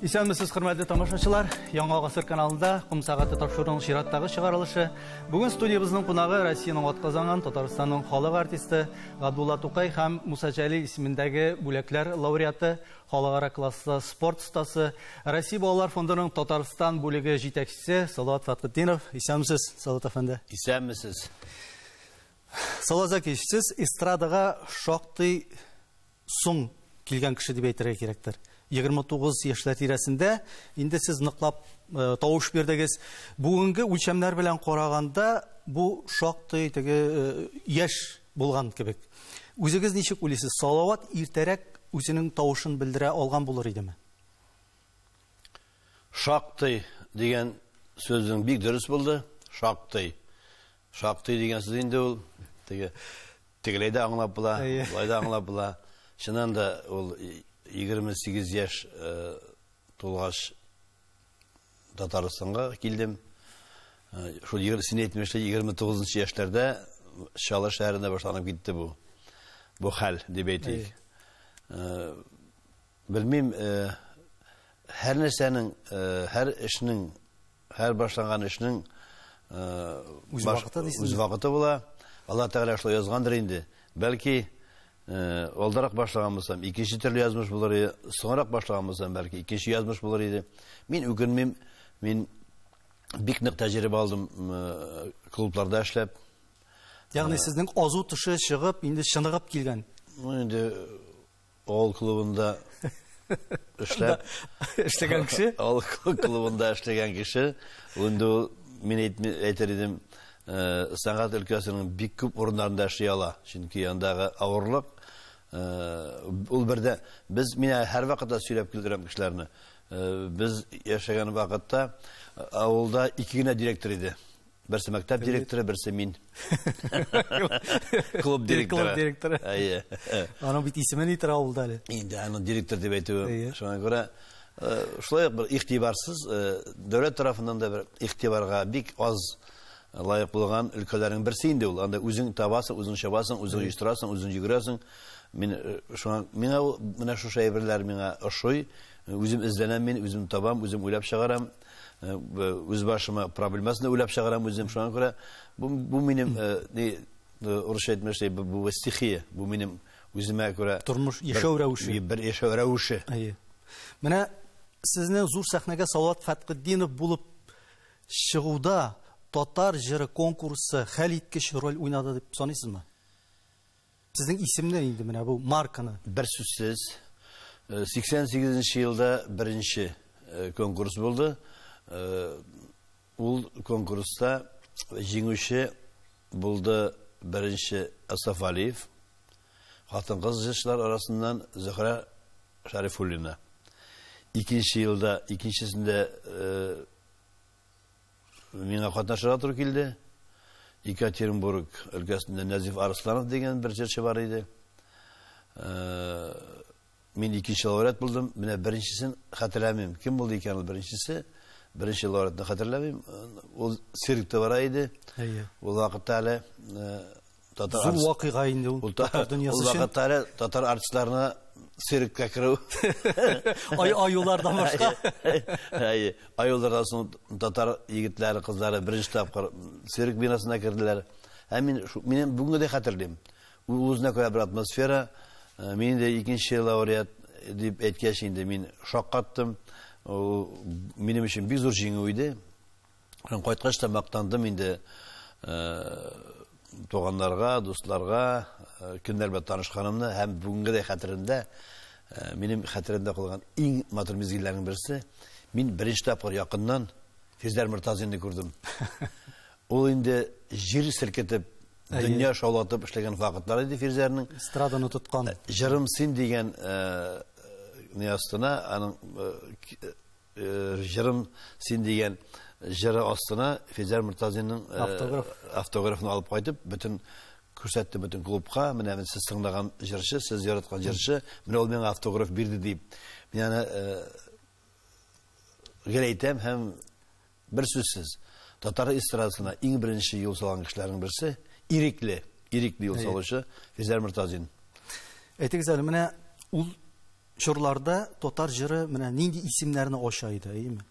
Исәнмесез, хөрмәтле тамашачылар. Яңа гасыр каналында Кум сәгате тапшыруның чираттагы чыгарылышы. Бүген студиябызның кунагы Россиянең атказанган Татарстанның халык артисты Габдулла Тукай һәм Муса Җәлил исемендәге бүләкләр лауреаты, халыкара класслы спорт остасы, Россия балалар фондының Татарстан бүлеге җитәкчесе Салават Фатхетдинов. Исәнмесез, Салават әфәнде. Исәнмесез. Салават зәки, сез эстрадага шактый соң килгән кеше дип әйтергә кирәктер. 29 яшьләр тирәсендә инде сез ныклап тавыш бирдегез. Бүгенге үлчәмнәр белән караганда бу шактый теге яшь булган кебек. Үзегез ничек уйлыйсыз? Салават иртәрәк үзенең тавышын белдерә алган булыр идеме? Шактый дигән сүзнең бик дөрес булды. Шактый. Шактый дигән сүз инде ул тегеләйдә аңлап була, булайда аңлап була. Чыннан да ул 28 яшь тулгач Татарстанга килдем. Шул 29 яшьләрдә Чаллы шәһәрендә башланып китте бу хәл дип әйтик. Белмим, һәр нәрсәнең, һәр эшнең, һәр башланган эшнең үз вакыты була. Алла Тәгалә шулай язгандыр инде. Бәлки Олдарак башлаган булсам, икенче төрле язмыш булыр иде, соңрак башлаган булсам, бәлки икенче язмыш булыр иде. Мин үкенмим, мин бик нык тәҗрибә алдым клубларда эшләп. Ягъни сезнең азу тышы чыгып, инде чыныгып килгән. Инде авыл клубында эшләгән кеше? Авыл клубында эшләгән кеше. Инде мин әйтер идем, сәнгать өлкәсенең бик күп урыннарында эшли ала. Чөнки андагы авырлык ул бердә без мин һәр вакытта сөйләп килдерәм кешеләрне. Без яшәгән вакытта авылда 2 генә директор иде. Берсе мәктәп директоры, берсе мин. Клуб директоры. Аның бит исеме нидер авылда әле? Инде аның директор дип әйтүе. Шуңа күрә шулай бер игътибарсыз дәүләт тарафыннан да бер игътибарга бик аз лайык булган өлкәләрнең берсе инде ул. Анда үзең табасың, үзең чабасың, үзең оештырасың, үзең йөгерәсең. Мин шуңа миңа менә шу шәйберләр миңа ошый. Үзем эзләнәм, мин үзем табам, үзем уйлап чыгарам. Үз башыма проблемасын уйлап чыгарам үзем. Шуңа күрә бу минем урысча әйтмәшли бу стихия, бу минем үземә күрә тормыш яшәү рәвеше. Бер яшәү рәвеше. Менә сезнең зур сәхнәгә Салават Фатхетдинов булып чыгуда татар җыры конкурсы хәл иткеч роль уйнады дип саныйсызмы? Сезнең исемне инде менә бу марканы. Бер сүзсез 88 елда беренче конкурс булды. Ул конкурста җиңүче булды беренче Асаф Алиев. Хатын-кыз җырчылар арасыннан Зөһрә Шәрифуллина. Икенчесендә миңа катнашырга туры килде. Екатеринбург өлкәсендә Назиф Арсланов дигән бер җырчы бар иде. Мин икенче лауреат булдым. Менә беренчесен хәтерләмим. Кем булды икән ул беренчесе? Беренче лауреатны хәтерләмим. Ул циркта бара иде. Ул вакытта әле татар зур вакыйга инде ул татар дөньясы өчен. Ул вакытта әле татар артистларына циркка керү. Аюлардан башка. Аюлардан соң татар егетләре, кызлары беренче тапкыр цирк бинасына керделәр. Минем бүгенге дә хәтерлим. Ул үзенә күрә бер атмосфера. Мин дә икенче лауреат дип әйткәч инде мин шаккаттым. Минем өчен бик зур җиңү иде. Кайткач та мактандым инде туганнарга, дусларга, кемнәр белән танышканымны һәм бүгенге дә хәтеремдә, минем хәтеремдә калган иң матур мизгилләрнең берсе, мин беренче тапкыр якыннан Фирдәр Мортазинны күрдем. Ул инде җир селкетеп, дөнья шаулатып эшләгән вакытлар иде Фирдәрнең. Эстраданы тоткан. Җырым син дигән астына, аның җырым син дигән җыры астына Фирдәр Мортазинның автографын алып кайтып, бөтен күрсәтте бөтен клубка, менә сез тыңлаган җырчы, сез яраткан җырчы, менә ул миңа автограф бирде дип. Мин аны гәрәйтәм һәм бер сүзсез татар эстрадасына иң беренче юл салган кешеләрнең берсе ирекле юл салучы Фирдәр Мортазин. Әйтегез әле, менә ул Шурларда татар җыры менә нинди исемнәрне ача иде, әйеме?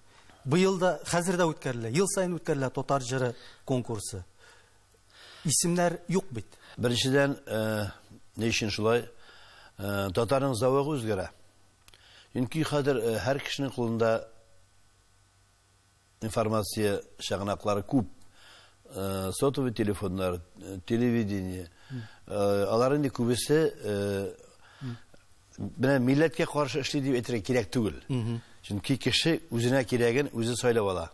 Быел да, хәзер дә үткәрелә, ел сайын үткәрелә татар җыры конкурсы. Исемнәр юк бит. Беренчедән, ни өчен шулай? Татарның зәвыгы үзгәрә. Чөнки хәзер һәр кешенең кулында информация чыгынаклары күп. Сотовый телефоннар, телевидение. Алар инде күбесе менә милләткә каршы эшли дип әйтергә кирәк түгел. Чөнки кеше үзенә кирәген үзе сайлап ала.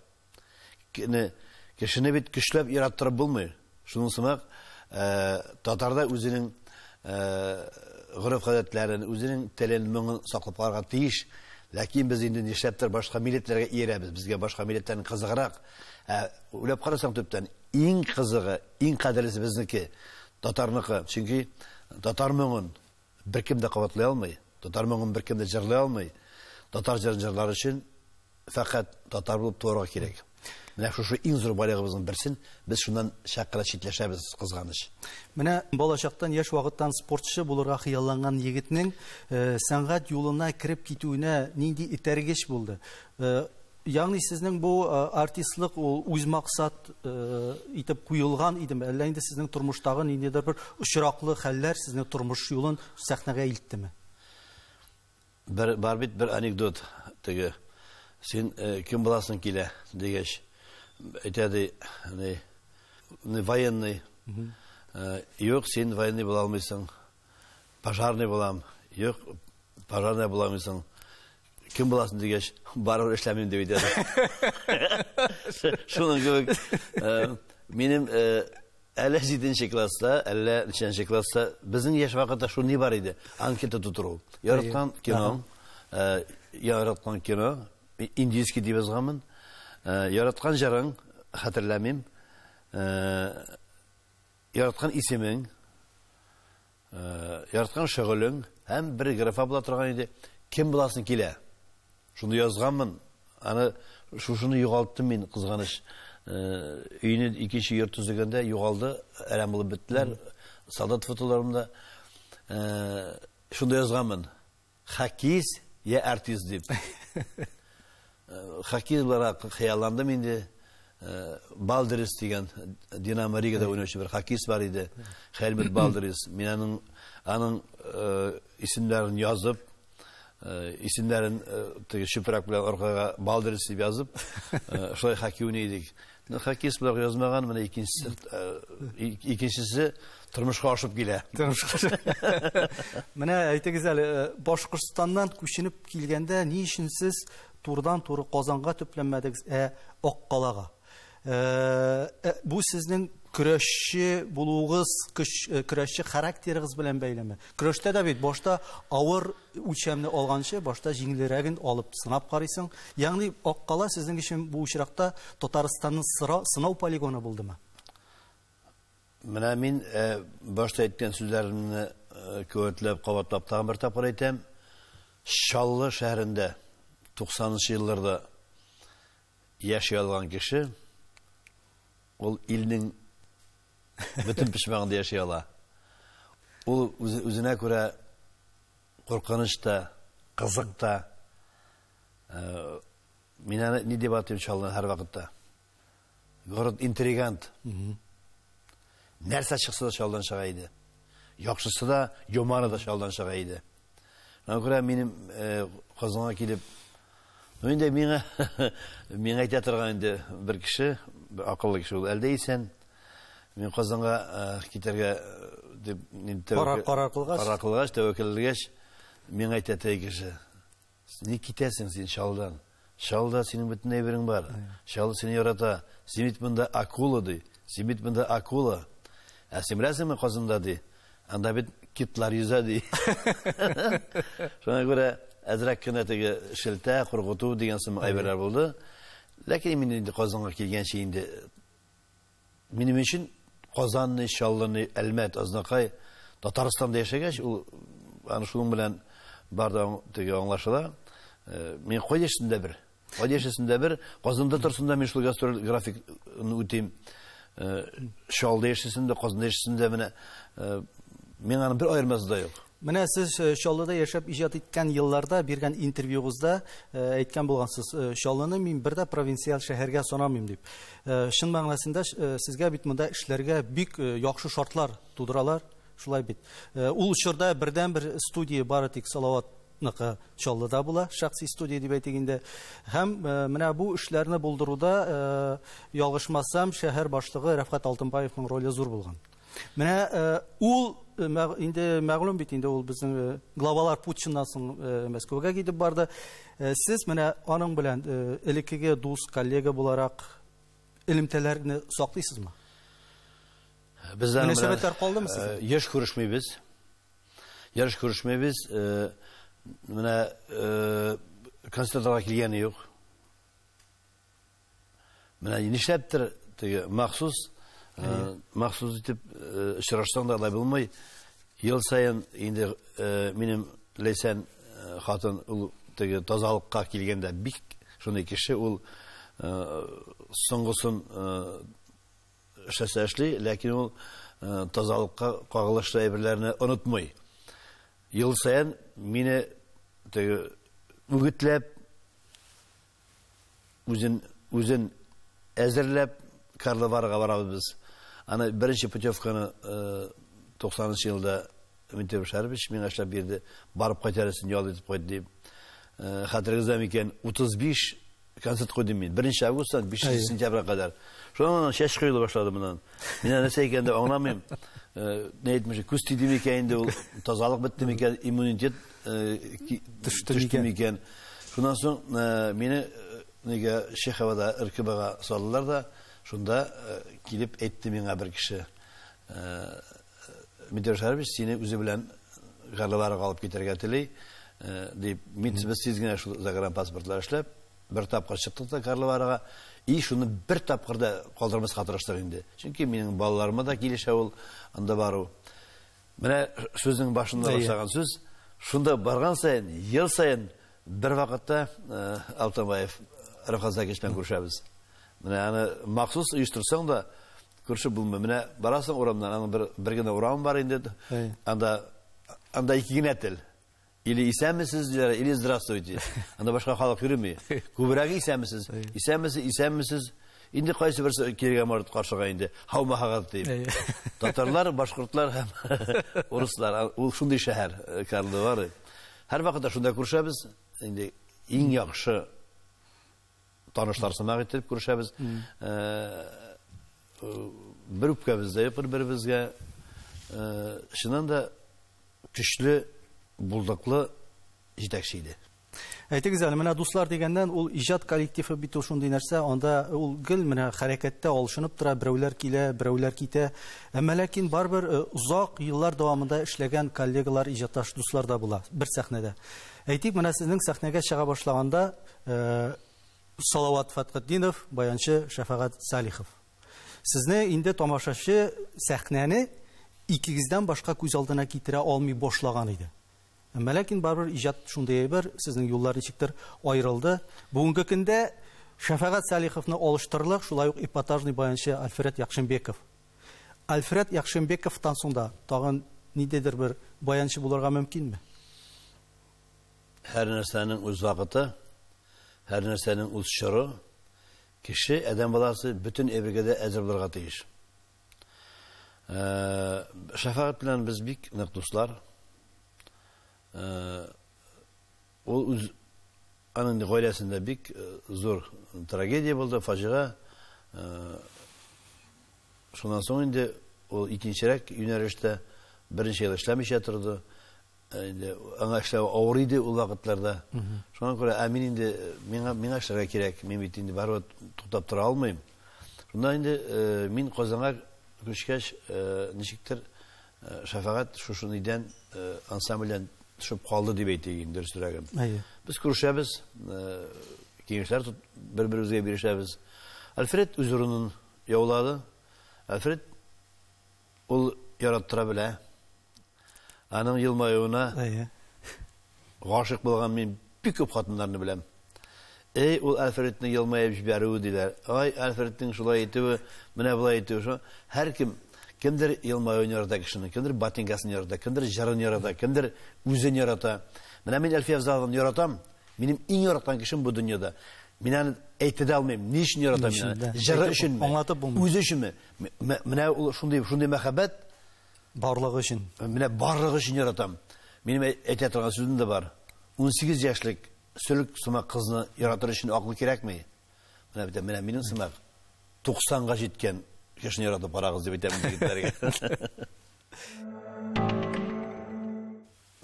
Кешене бит көчләп яраттырып булмый. Шуның сымак, татарда үзенең гореф-гадәтләрен, үзенең телен, моңын саклап калырга тиеш. Ләкин без инде нишләптер башка милләтләргә иярәбез. Безгә башка милләтләрнең кызыграк. Уйлап карасаң төптән иң кызыгы, иң кадерлесе безнеке татарныкы. Чөнки татар моңын беркем дә кабатлый алмый. Татар моңын беркем дә җырлый алмый. Татар җырлары өчен фақат татар булып туарга кирәк. Менә шушы иң зур байлыгыбызның берсен без шуннан шәккәлә читләшәбез, кызганыч. Менә балачактан яшь вакыттан спортчы булырга хыялланган егетнең сәнгать юлына кирип китүенә нинди итәргеч булды? Ягъни сезнең бу артистлык ул үз максат итеп куелган идеме? Әллә инде сезнең тормыштагы ниндидер бер очраклы хәлләр сезнең тормыш юлын сәхнәгә илттеме? Бар бит бер анекдот. Теге син кем буласың килә дигәч, әйтәде, военный. Юк, син военный була алмыйсың. Пожарный булам. Юк, пожарный була алмыйсың. Кем буласың дигәч, барыбер эшләмим дип әйтә. Шуның кебек, минем әле 7нче класста, әле 3нче класста безнең яшь вакытта шу ни бар иде? Анкета тутыру. Яраткан кино, индийский дип язганмын. Яраткан җырың, хәтерләмим. Яраткан исемең, яраткан шөгылең һәм бер графа була торган иде. Кем буласың килә? Шуны язганмын. Аны шушыны югалттым мин, кызганыч. Өйне икенче йорт төзегәндә югалды, әрәм булып беттеләр. Солдат фотоларымда шунда язганмын. Хакиз я артист дип. Хакиз буларак хыялландым инде. Балдерис дигән Динамо Ригада уйнаучы бер хакиз бар иде. Хәлмет Балдерис. Мин аның исемнәрен язып, исемнәрен шифрак белән аркага Балдерис дип язып, шулай хакки уйный идек. Хакиз белән язмаган, менә икенчесе тормышка ашып килә. Менә әйтегез әле, Башкортстаннан күченеп килгәндә ни өчен сез турыдан-туры Казанга төпләнмәдегез, Аккалага? Бу сезнең көрәшче булуыгыз, көрәшче характерыгыз белән бәйлеме? Көрәштә дә бит башта авыр үлчәмне алганчы, башта җиңелрәген алып сынап карыйсың. Ягъни Аккала сезнең өчен бу очракта Татарстанның сынау полигоны булдымы? Менә мин башта әйткән сүзләремне куәтләп, кабатлап тагын бер тапкыр әйтәм. Шаллы шәһәрендә 90нчы елларда яши алган кеше ул илнең бөтен пишмагында яши ала. Ул үзенә күрә куркыныч та, кызык та. Мин аны ни дип атыйм Шаллыны һәр вакытта? Город интригант. Нәрсә чыкса да Шалдан чыга иде. Яхшысы да, йоманы да Шалдан чыга иде. Аны күрә минем Казанга килеп, инде миңа әйтә торган инде бер кеше, акыллы кеше ул, әлдә исән, мин Казанга китәргә дип карар кылгач, тәвәккәл булгач, миңа әйтә кеше, ни китәсең син Шалдан? Шалда синең бөтен әйберең бар. Шал сине ярата. Син бит монда акула ди. Син бит монда акула. Син беләсеңме Казанда ди? Анда бит китлар йөзә ди. Шуңа күрә әзрәк кенә теге шелтә, кургыту дигән сымак әйберләр булды. Ләкин мин инде Казанга килгәнче инде минем өчен Казанны, Шаллыны, Әлмәт, Азнакай, Татарстанда яшәгәч, ул аны шуның белән бар да теге аңлашыла. Мин кай яшәсендә бер, Казанда торсында мин шул гастроль графикны үтим. Шалда яшәсендә, Казанда яшәсендә менә мин аны бер аермасы да юк. Менә сез Чаллыда яшәп иҗат иткән елларда биргән интервьюгызда әйткән булгансыз, Чаллыны мин бер дә провинциаль шәһәргә санамыйм дип. Чын мәгънәсендә сезгә бит монда эшләргә бик яхшы шартлар тудыралар, шулай бит. Ул чорда бердән-бер студия бары тик Салаватныкы Чаллыда була, шәхси студия дип әйтгәндә. Һәм менә бу эшләрне булдыруда ялгышмасам, шәһәр башлыгы Рәфкать Алтынбаевның роле зур булган. Менә ул инде мәгълүм бит, инде ул безнең главалар Путиннан соң Мәскәүгә китеп барды. Сез менә аның белән элеккеге дус, коллега буларак элемтәләрне саклыйсызмы? Бездән мөнәсәбәтләр калдымы сезгә? Яш күрешмәйбез. Яш күрешмәйбез. Менә концертка килгәне юк. Менә нишләптер теге махсус итеп очрашсаң да алай булмый. Ел сайын инде минем Ләйсән хатын ул теге тазалыкка килгәндә бик шундый кеше, ул соңгысын эшләсә, ләкин ул тазалыкка кагылышлы әйберләрне онытмый. Ел сайын мине теге үгетләп, үзен әзерләп Карловарга барабыз без. Аны беренче путевканы 90 елда Ментев Шәрбич миңа эшләп бирде. Барып кайтарысын ял итеп кайт дип. Хәтерегездә микән 35 концерт куйдым мин. 1 августтан 5 сентябрьгә кадәр. Шуннан шеш кыйла башлады моннан. Мин нәрсә икәнде аңламыйм. Не әйтмешә, күз тиде микән инде ул, тазалык бетте микән, иммунитет төште микән. Шуннан соң мине нигә Шеховада РКБга салдылар да, шунда килеп әйтте миңа бер кеше. Ментев Шәрбич сине үзе белән Карловарга алып китәргә тели, дип, мин без генә шул загран паспортлар эшләп, бер тапкыр чыктык да Карловарга, и шуны бер тапкырда калдырмаска тырыштык инде. Чөнки минең балаларыма да килешә ул анда бару. Менә сүзнең башында башлаган сүз, шунда барган сайын, ел сайын бер вакытта Алтынбаев Рәфкать белән күрешәбез. Менә аны махсус оештырсаң да күрешеп булмый. Менә барасың урамнан, аның бер генә урам бар инде. Анда ике генә тел. Или исәнмесез диләр, или здравствуйте. Анда башка халык йөрми. Күбрәк исәнмесез. Инде кайсы берсе кирегә март каршыга инде. Һаумахагат дип. Татарлар, башкортлар һәм урыслар, ул шундый шәһәр Карловар. Һәр вакытта шунда күрешәбез. Инде иң яхшы танышлар сымак итеп күрешәбез. Бер үпкәбездә бер-беребезгә шуннан да көчле булдыклы җитәкче иде. Әйтегез әле, менә дуслар дигәндән ул иҗат коллективы бит ул шундый нәрсә, анда ул гел менә хәрәкәттә алышынып тора, берәүләр килә, берәүләр китә. Әмма ләкин барбер узак еллар дәвамында эшләгән коллегалар, иҗатташ дуслар да була бер сәхнәдә. Әйтик, менә сезнең сәхнәгә чыга башлаганда Салават Фатхетдинов, баянчы Шәфәгать Салихов. Сезне инде тамашачы сәхнәне икегездән башка күз алдына китерә алмый башлаган иде. Әмма ләкин барбер иҗат шундый бер, сезнең юллар ничектер аерылды. Бүгенге көндә Шәфәгать Салиховны алыштырырлык, шулай ук эпатажный баянчы Альфред Яхшынбеков. Альфред Яхшынбековтан соң да тагын ниндидер бер баянчы булырга мөмкинме? Һәр нәрсәнең үз вакыты, һәр нәрсәнең үз чоры. Кеше, адәм баласы бөтен әбергәдә әзер булырга тиеш. Шәфәгать белән без бик нык дуслар. Ул үз аның гаиләсендә бик зур трагедия булды, фаҗига. Шуннан соң инде ул икенчерәк юнәлештә беренче ел эшләмичә торды. Инде аңа эшләү авыр иде ул вакытларда. Шуңа күрә мин инде миңа эшләргә кирәк, мин бит инде барып туктап тора алмыйм. Шунда инде мин Казанга күчкәч, ничектер Шәфәгать шушынайдан ансамбльдән төшеп калды дип әйтик инде дөресрәген. Без күрешәбез, киңәшләр бер-беребезгә бирешәбез. Альфред үз урынын яулады. Альфред ул яраттыра белә. Аның елмаюына гашык булган мин бик күп хатыннарны беләм. Ул Альфредның елмаеп җибәрүе диләр. Ай, Альфредның шулай итүе, менә булай итүе. Һәр кем Кемдер елмаюын ярата кешенең, кемдер ботинкасын ярата, кемдер җырын ярата, кемдер үзен ярата. Менә мин Әлфия Авзаловны яратам. Минем иң яраткан кешем бу дөньяда. Мин аны әйтә дә алмыйм. Ни өчен яратам мин? Җыры өченме? Аңлатып булмый. Үзе өченме? Менә ул шундый мәхәббәт Барлыгы өчен. Менә барлыгы өчен яратам. Минем әйтә торган сүзем дә бар. 18 яшьлек сөлек сымак кызны яратыр өчен акыл кирәкми? Менә минем сымак 90-га җиткән кешене яратып барагыз дип әйтәм егетләргә.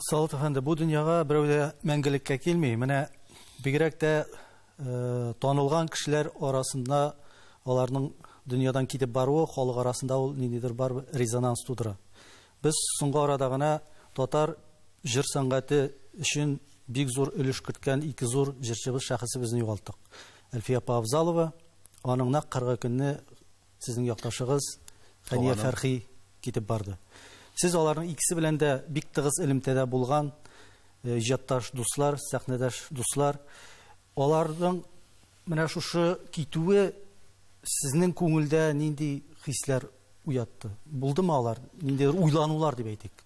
Салат әфәнде, бу дөньяга берәү дә мәңгелеккә килми. Менә бигрәк тә танылган кешеләр арасында аларның дөньядан китеп баруы халык арасында ул ниндидер бар резонанс тудыра. Без соңгы арада гына татар җыр сәнгате өчен бик зур өлеш керткән ике зур җырчыбыз шәхесебезне югалттык. Әлфия Авзалова, аның нәкъ 40 көнне сезнең якташыгыз Фәния Фәрхи китеп барды. Сез аларның икесе белән дә бик тыгыз элемтәдә булган иҗатташ дуслар, сәхнәдәш дуслар. Аларның менә шушы китүе сезнең күңелдә нинди хисләр уятты? Булдымы алар? Нинди уйланулар дип әйтик?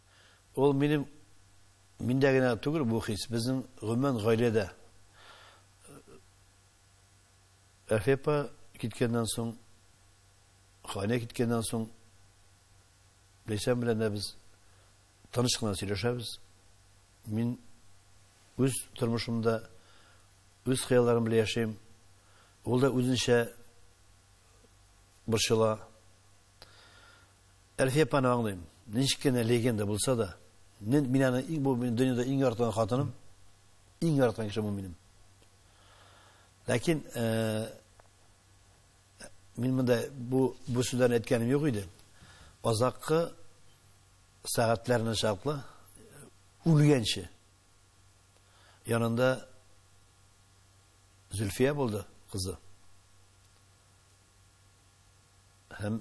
Ул миндә генә түгел бу хис, безнең гомумән гаиләдә. Әлфия киткәннән соң, Хания киткәннән соң, Ләйсән белән дә без таныш кына сөйләшәбез. Мин үз тормышымда үз хыялларым белән яшәйм. Ул да үзенчә борчыла. Әлфия аңлыйм. Ничек кенә легенда булса да, мин аны бу дөньяда иң яраткан хатыным, иң яраткан кешем ул минем. Ләкин мин монда бу сүзләрне әйткәнем юк иде. Азаккы сәгатьләрне чаклы үлгәнче янында Зөлфия булды, кызы. Һәм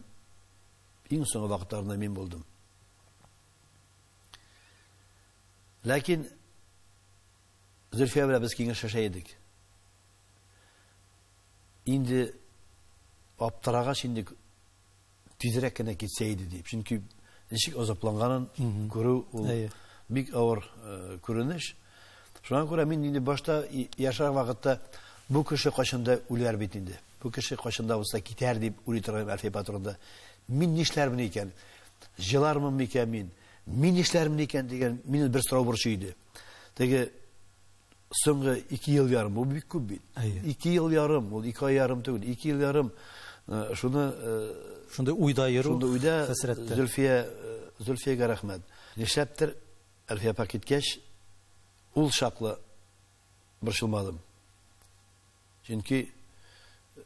иң соңгы вакытларда мин булдым. Ләкин Зөлфия белән без киңәшләшә идек. Инде аптырагач инде тизрәк кенә китсә иде дип. Чөнки ничек азапланганын күрү ул бик авыр күренеш. Шуңа күрә мин инде башта яшәр вакытта бу кеше качанда үләр бит инде. Бу кеше качанда булса китәр дип уйлый торган Әлфия турында. Мин нишләрмен икән? Җылармын микән мин? Мин нишләрмен икән дигән мине бер сорау борчый иде. Теге соңгы 2 ел ярым бу бик күп бит. 2 ел ярым, ул 2 ай ярым түгел, 2 ел ярым. Шуны шундай уйда йөрү, шундай уйда Зөлфиягә рәхмәт. Нишләптер Әлфия киткәч ул шаклы борчылмадым. Чөнки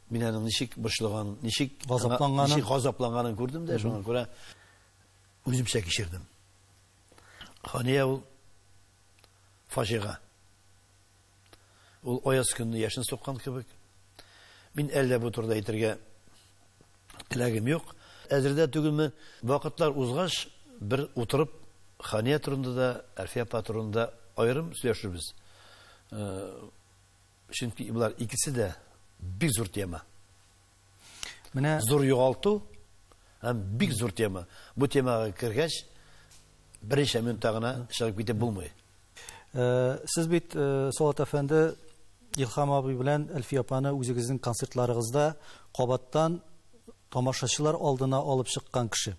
мин аның ничек борчылган, ничек газапланганын күрдем дә, шуңа күрә үземчә кичердем. Хания ул фаҗига. Ул аяз көнне яшен суккан кебек. Мин әллә бу турыда әйтергә теләгем юк. Әзердә түгелме, вакытлар узгач, бер утырып Хания турында да, Әлфия турында аерым сөйләшербез. Чөнки булар икесе дә бик зур тема. Менә зур югалту һәм бик зур тема. Бу темага кергәч, беренче минутта гына чыгып китеп булмый. Сез бит Салат әфәнде Илһам абый белән Әлфия апаны үзегезнең концертларыгызда кабаттан тамашачылар алдына алып чыккан кеше.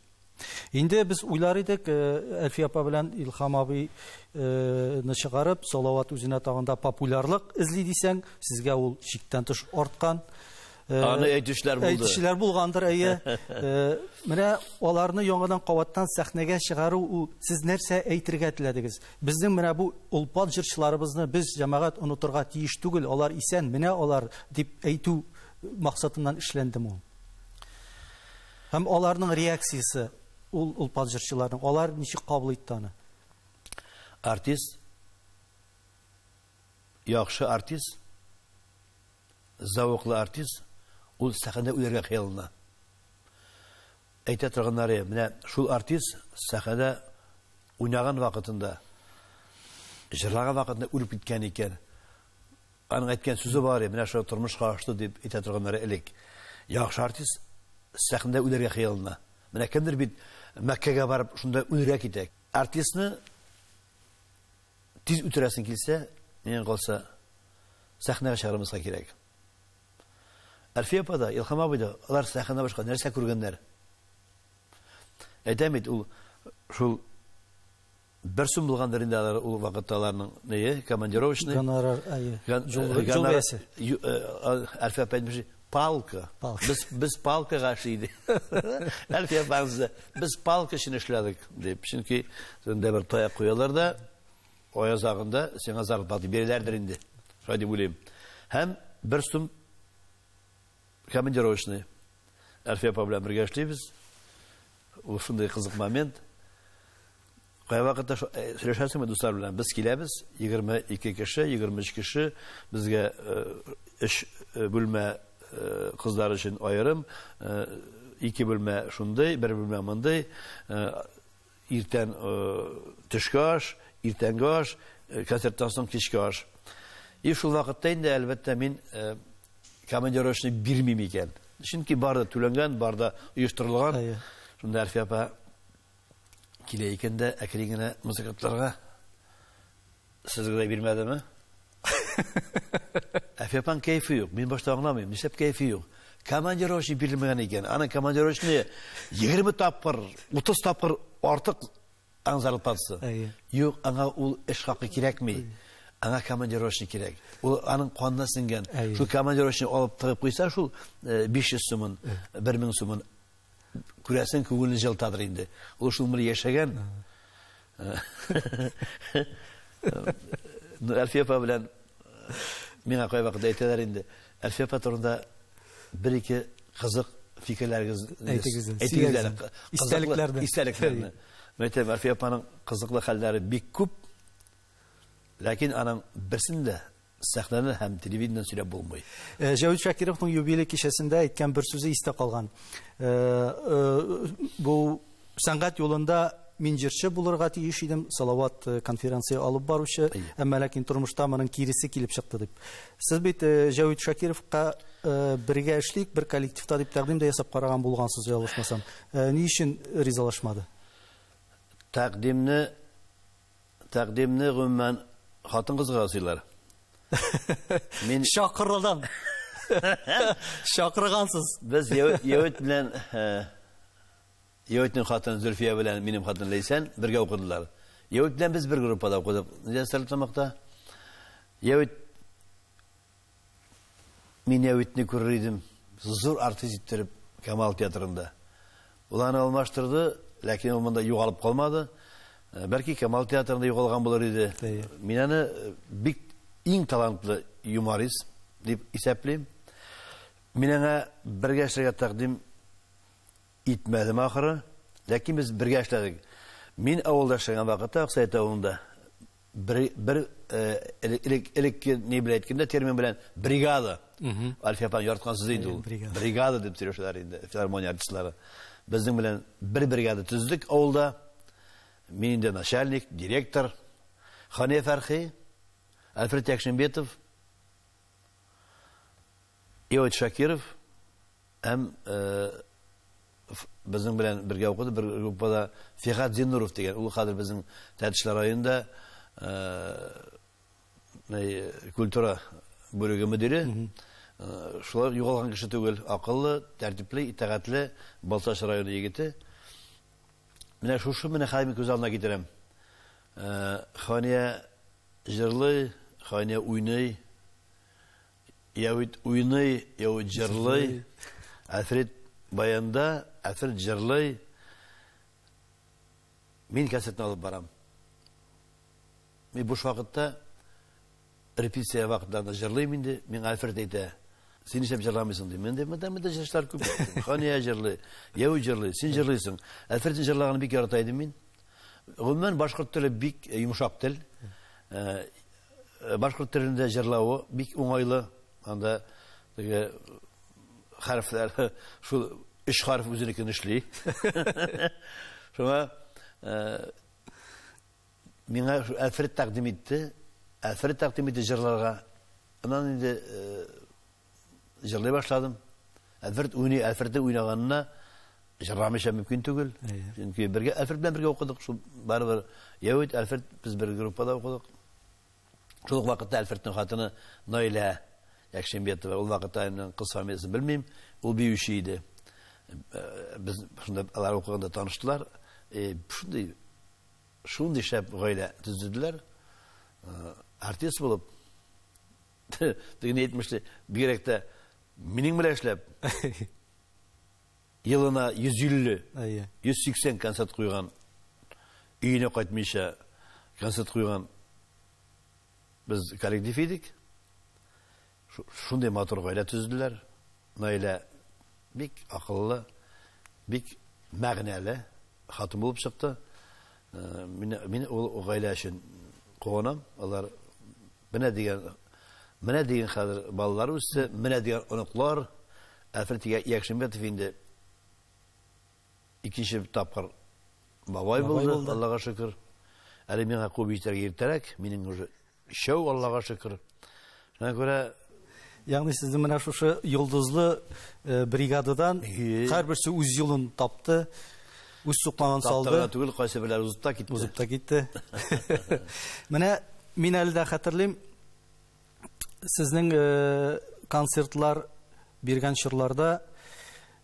Инде без уйлар идек, Әлфия апа белән Илһам абыйны чыгарып, Салават үзенә тагында популярлык эзли дисәң, сезгә ул чиктән тыш арткан. Аны әйтүчләр булды. Әйтүчләр булгандыр, әйе. Менә аларны яңадан кабаттан сәхнәгә чыгару, ул сез нәрсә әйтергә теләдегез? Безнең менә бу улпан җырчыларыбызны без җәмәгать онытырга тиеш түгел, алар исән, менә алар дип әйтү максатыннан эшләндем ул. Һәм аларның реакциясе, ул улпан җырчыларның, алар ничек кабул итте аны? Артист, яхшы артист, зауыклы артист, ул сәхнәдә үләргә хыялына. Әйтә торганнары, менә шул артист сәхнәдә уйнаган вакытында, җырлаган вакытында үлеп киткән икән. Аның әйткән сүзе бар, менә шул тормышка ашты дип әйтә торганнары элек. Яхшы артист сәхнәдә үләргә хыялына. Менә кемдер бит Мәккәгә барып шунда үләргә китә. Артистны тиз үтерәсен килсә, миңа калса сәхнәгә чыгарымызга кирәк. Әлфия апа да, Илһам абый да, алар сәхнәдә башка нәрсә күргәннәр. Әйтәм бит, ул шул бер сум булгандыр инде алар ул вакытта аларның нее, командировочный. Гонорар, җулбәсе. Әлфия апа әйтмеш, палка. Без палкага эшлидек. Әлфия апа, без палка өчен эшләдек дип. Чөнки сонда бер таяк куялар да, аязагында сиңа зарплата бирәләрдер инде. Шулай дип уйлыйм. Һәм бер сум командировочный. Әлфия апа белән бергә эшлибез. Ул шундый кызык момент. Кай вакытта сөйләшәсеңме дуслар белән? Без киләбез, 22 кеше, 23 кеше, безгә эш бүлмә кызлар өчен аерым, 2 бүлмә шундый, 1 бүлмә мондый, иртән төшке аш, иртәнге аш, концерттан соң кичке аш. И шул вакытта инде әлбәттә мин командировочный бирмим икән. Чөнки барда түләнгән, барда оештырылган. Шунда Әлфия апа килә икән дә әкрен генә музыкантларга сезгә дә бирмәдеме? Әлфия апаның кайфы юк. Мин башта аңламыйм, нишләп кайфы юк? Командировочный бирелмәгән икән. Аны командировочный 20 тапкыр, 30 тапкыр артык зарплатасы. Юк, аңа ул эш хакы кирәкми. Аңа командировочный кирәк. Ул аның канына сиңгән. Шул командировочный алып тыгып куйса, шул 500 сумын, 1000 сумын күрәсен күңелне җылтадыр инде. Ул шул мөр яшәгән. Әлфия апа белән миңа кай вакытта әйтәләр инде. Әлфия апа турында бер-ике кызык фикерләрегез әйтегез. Истәлекләрне. Мәктәп Әлфия апаның кызыклы хәлләре бик күп. Ләкин аның берсендә сәхнәне һәм телевидениедән сөйләп булмый. Җәүд Шакировның юбилей кичәсендә әйткән бер сүзе истә калган. Бу сәнгать юлында мин җырчы булырга тиеш идем, Салават конференция алып баручы, әмма ләкин тормышта моның киресе килеп чыкты дип. Сез бит Җәүд Шакировка бергә эшлик, бер коллективта дип тәкъдим дә ясап караган булгансыз, ялгышмасам. Ни өчен ризалашмады? Тәкъдимне гомумән хатын-кызга асыйлар. Мин шакырылдым. Шакыргансыз. Без Җәүд белән Җәүднең хатын Зөлфия белән минем хатын Ләйсән бергә укыдылар. Җәүд белән без бер группада укыдык. Нидән Җәүд мин Җәүдне күрер идем. Зур артист иттереп Камал театрында. Ул аны алмаштырды, ләкин ул монда югалып калмады. Бәлки Камал театрында югалган булыр иде. Мин аны бик иң талантлы юморист дип исәплим. Мин аңа бергә эшләргә тәкъдим итмәдем ахыры, ләкин без бергә эшләдек. Мин авылда эшләгән вакытта, Аксай авылында бер элекке ни белән әйткәндә термин белән бригада. Әлфия апа яраткан сүз инде ул. Бригада дип сөйләшәләр инде филармония артистлары. Безнең белән бер бригада төздек авылда. Мин инде начальник, директор, Хания Фәрхи, Альфред Якшинбетов, Җәүд Шакиров һәм безнең белән бергә укыды, бер группада Фихат Зиннуров дигән, ул хәзер безнең Тәтешләр районында культура бүлеге мөдире. Шулар югалган кеше түгел, акыллы, тәртипле, итәгатьле Балташ районы егете. Менә шушы менә хәлне күз алдына китерәм. Хания җырлый, Хания уйный, Җәүд уйный, Җәүд җырлый, Альфред баянда, Альфред җырлый. Мин кассетны алып барам. Мин буш вакытта репетиция вакытында җырлыйм инде, мин Альфред әйтә. Син нишләп җырламыйсың ди. Мен дә җырлар күп. Хания җырлый, Җәүд җырлый, син җырлыйсың. Альфред җырлаган бик ярата идем мин. Гомумән башкорт теле бик йомшак тел. Башкорт телендә җырлавы бик уңайлы. Анда теге хәрефләр, шул 3 хәреф үзенекен эшли. Шуңа миңа Альфред тәкъдим итте. Альфред тәкъдим итте җырларга. Аннан инде җырлый башладым. Альфред уйнаганына жырламыйша мөмкин түгел. Чөнки бергә Альфред белән бергә укыдык, шул барыбер Яуит, Альфред без бер группада укыдык. Шул вакытта Альфредның хатыны Наилә Якшембетова, ул вакытта аның кыз фамилиясын белмим, ул биючи иде. Без шунда алар укыганда таныштылар. Шундый шәп гаилә төзеделәр. Артист булып дигән әйтмешли, бигрәк тә минем белән эшләп елына 150, 180 концерт куйган, өенә кайтмыйча концерт куйган без коллектив идек. Шундый матур гаилә төзеделәр. Наилә бик акыллы, бик мәгънәле хатын булып чыкты. Мин ул гаилә өчен куанам. Алар менә дигән хәзер балалар үсте, менә дигән оныклар. Альфред Якшембетов инде икенче тапкыр бабай булды, Аллага шөкер. Әле миңа күп итәргә иртәрәк, минем уже шоу, Аллага шөкер. Шуңа күрә ягъни сезнең менә шушы йолдызлы бригададан һәрберсе үз юлын тапты, үз сукмагын салды. Таптырга түгел, кайсы бирләр узып та китте. Узып та китте. Менә мин әле дә хәтерлим, сезнең концертлар биргән чорларда